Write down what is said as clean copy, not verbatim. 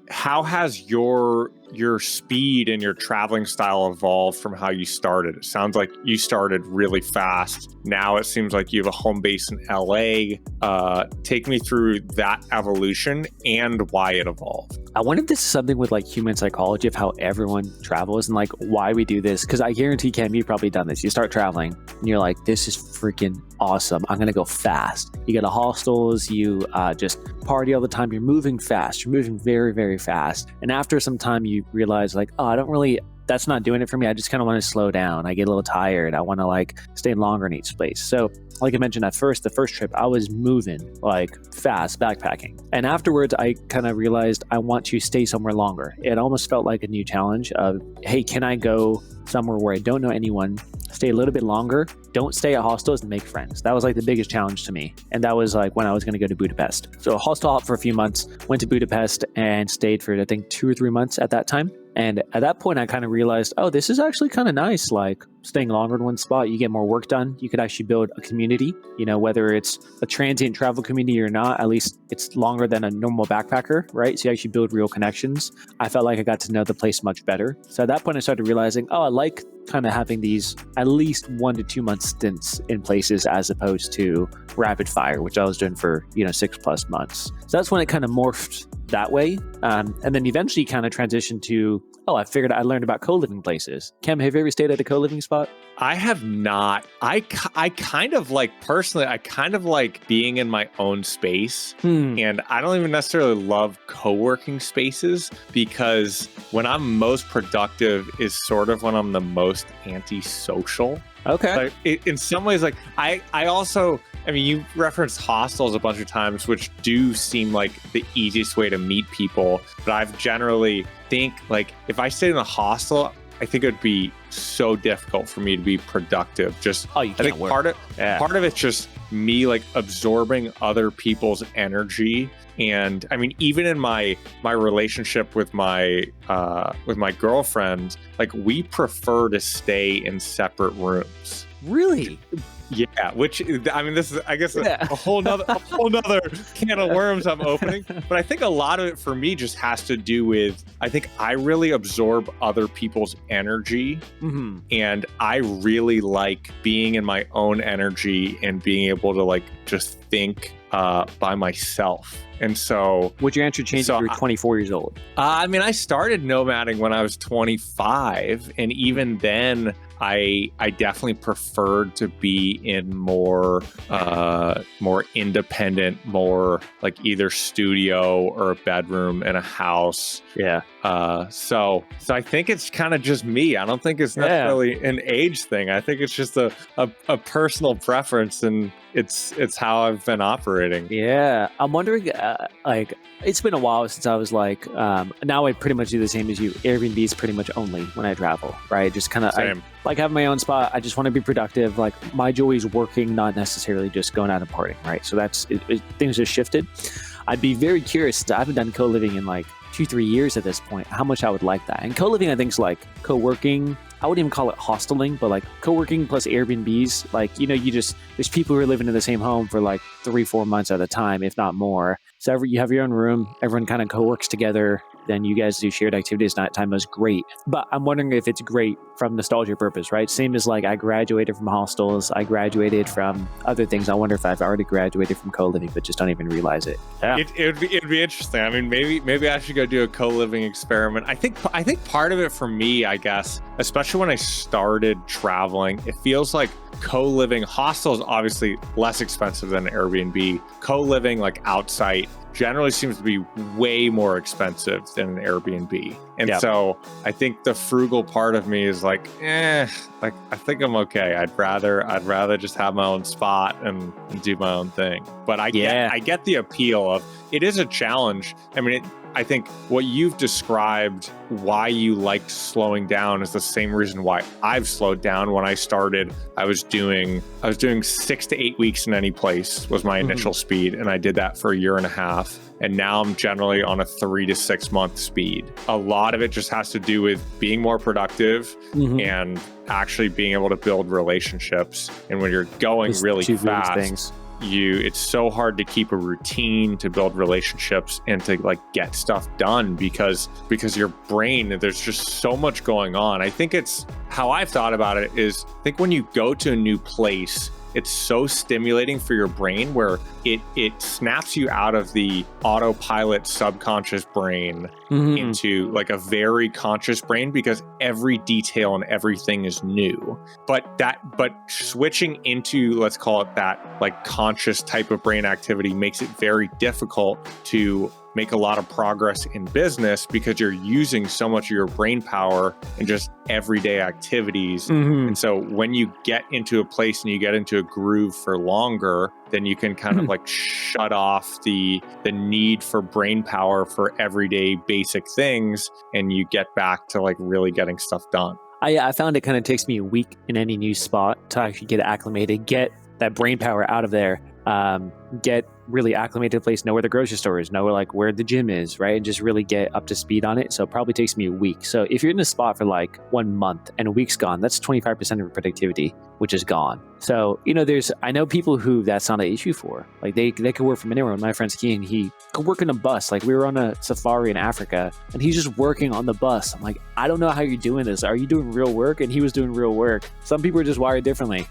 how has your speed and your traveling style evolved from how you started? It sounds like you started really fast. Now it seems like you have a home base in LA. Take me through that evolution and why it evolved. I wonder if this is something with like human psychology of how everyone travels and like why we do this. Because I guarantee, Cam, you've probably done this. You start traveling and you're like, this is freaking awesome. I'm going to go fast. You go to hostels, you just party all the time. You're moving fast. You're moving very, very fast. And after some time, you realize like, oh, that's not doing it for me. I just kind of want to slow down. I get a little tired. I want to like stay longer in each place. So like I mentioned the first trip, I was moving like fast, backpacking. And afterwards, I kind of realized I want to stay somewhere longer. It almost felt like a new challenge of, hey, can I go somewhere where I don't know anyone, stay a little bit longer, don't stay at hostels and make friends. That was like the biggest challenge to me. And that was like when I was going to go to Budapest. So hostel hop for a few months, went to Budapest and stayed for, I think, 2 or 3 months at that time. And at that point, I kind of realized, oh, this is actually kind of nice. Like staying longer in one spot, you get more work done. You could actually build a community, whether it's a transient travel community or not, at least it's longer than a normal backpacker, right? So you actually build real connections. I felt like I got to know the place much better. So at that point, I started realizing, oh, I like kind of having these at least 1 to 2 month stints in places as opposed to rapid fire, which I was doing for, 6+ months. So that's when it kind of morphed that way. And then eventually kind of transitioned to, I learned about co-living places. Cam, have you ever stayed at a co-living spot? I have not. I kind of like, personally, I kind of like being in my own space. And I don't even necessarily love co-working spaces because when I'm most productive is sort of when I'm the most antisocial. Okay. Like, in some ways, like I also, you referenced hostels a bunch of times, which do seem like the easiest way to meet people. But I've generally think like if I stayed in a hostel, I think it would be so difficult for me to be productive. You can't work. Part of it's just me like absorbing other people's energy. And even in my relationship with my girlfriend, like we prefer to stay in separate rooms. Really? Yeah, which this is, I guess, a whole nother can of worms I'm opening. But I think a lot of it for me just has to do with, I think I really absorb other people's energy. And I really like being in my own energy and being able to like just think by myself. And so... Would your answer change if you were 24 years old? I started nomading when I was 25. And even then, I definitely preferred to be in more independent, more like either studio or a bedroom in a house. Yeah. So I think it's kind of just me. I don't think it's necessarily an age thing. I think it's just a personal preference, and it's how I've been operating. Yeah. I'm wondering, like, it's been a while since I was like, now I pretty much do the same as you. Airbnbs pretty much only when I travel, right? Just kind of, like having my own spot. I just want to be productive. Like my joy is working, not necessarily just going out and partying, right? So that's, things have shifted. I'd be very curious. I haven't done co-living in like 2-3 years at this point, how much I would like that. And co-living, I think, is like co-working. I wouldn't even call it hosteling, but like co-working plus Airbnbs. Like, there's people who are living in the same home for like 3-4 months at a time, if not more. So you have your own room, everyone kind of co-works together. Then you guys do shared activities. Nighttime is great. But I'm wondering if it's great from nostalgia purpose, right? Same as like I graduated from hostels. I graduated from other things. I wonder if I've already graduated from co-living, but just don't even realize it. Yeah. It'd be interesting. Maybe I should go do a co-living experiment. I think part of it for me, I guess, especially when I started traveling, it feels like co-living, hostels obviously less expensive than Airbnb. Co-living like outside generally seems to be way more expensive than an Airbnb. And so I think the frugal part of me is like, I think I'm okay. I'd rather just have my own spot and do my own thing. But I get the appeal of it is a challenge. I think what you've described, why you liked slowing down, is the same reason why I've slowed down. When I started, I was doing 6 to 8 weeks in any place was my initial speed. And I did that for 1.5 years. And now I'm generally on a 3 to 6 month speed. A lot of it just has to do with being more productive and actually being able to build relationships. And when you're going really fast, it's so hard to keep a routine, to build relationships, and to like get stuff done because your brain, there's just so much going on. I think it's how I've thought about it is, I think when you go to a new place, it's so stimulating for your brain where it snaps you out of the autopilot subconscious brain into like a very conscious brain, because every detail and everything is new. But switching into, let's call it that, like conscious type of brain activity makes it very difficult to make a lot of progress in business, because you're using so much of your brain power in just everyday activities. And so when you get into a place and you get into a groove for longer, then you can kind of like shut off the need for brain power for everyday basic things, and you get back to like really getting stuff done. I found it kind of takes me a week in any new spot to actually get acclimated, get that brain power out of there, get really acclimated to the place, know where the grocery store is, know like where the gym is, right? And just really get up to speed on it. So it probably takes me a week. So if you're in a spot for like 1 month and a week's gone, that's 25% of your productivity, which is gone. So, I know people who that's not an issue for. Like they could work from anywhere. My friend Skiing, he could work in a bus. Like we were on a safari in Africa and he's just working on the bus. I'm like, I don't know how you're doing this. Are you doing real work? And he was doing real work. Some people are just wired differently.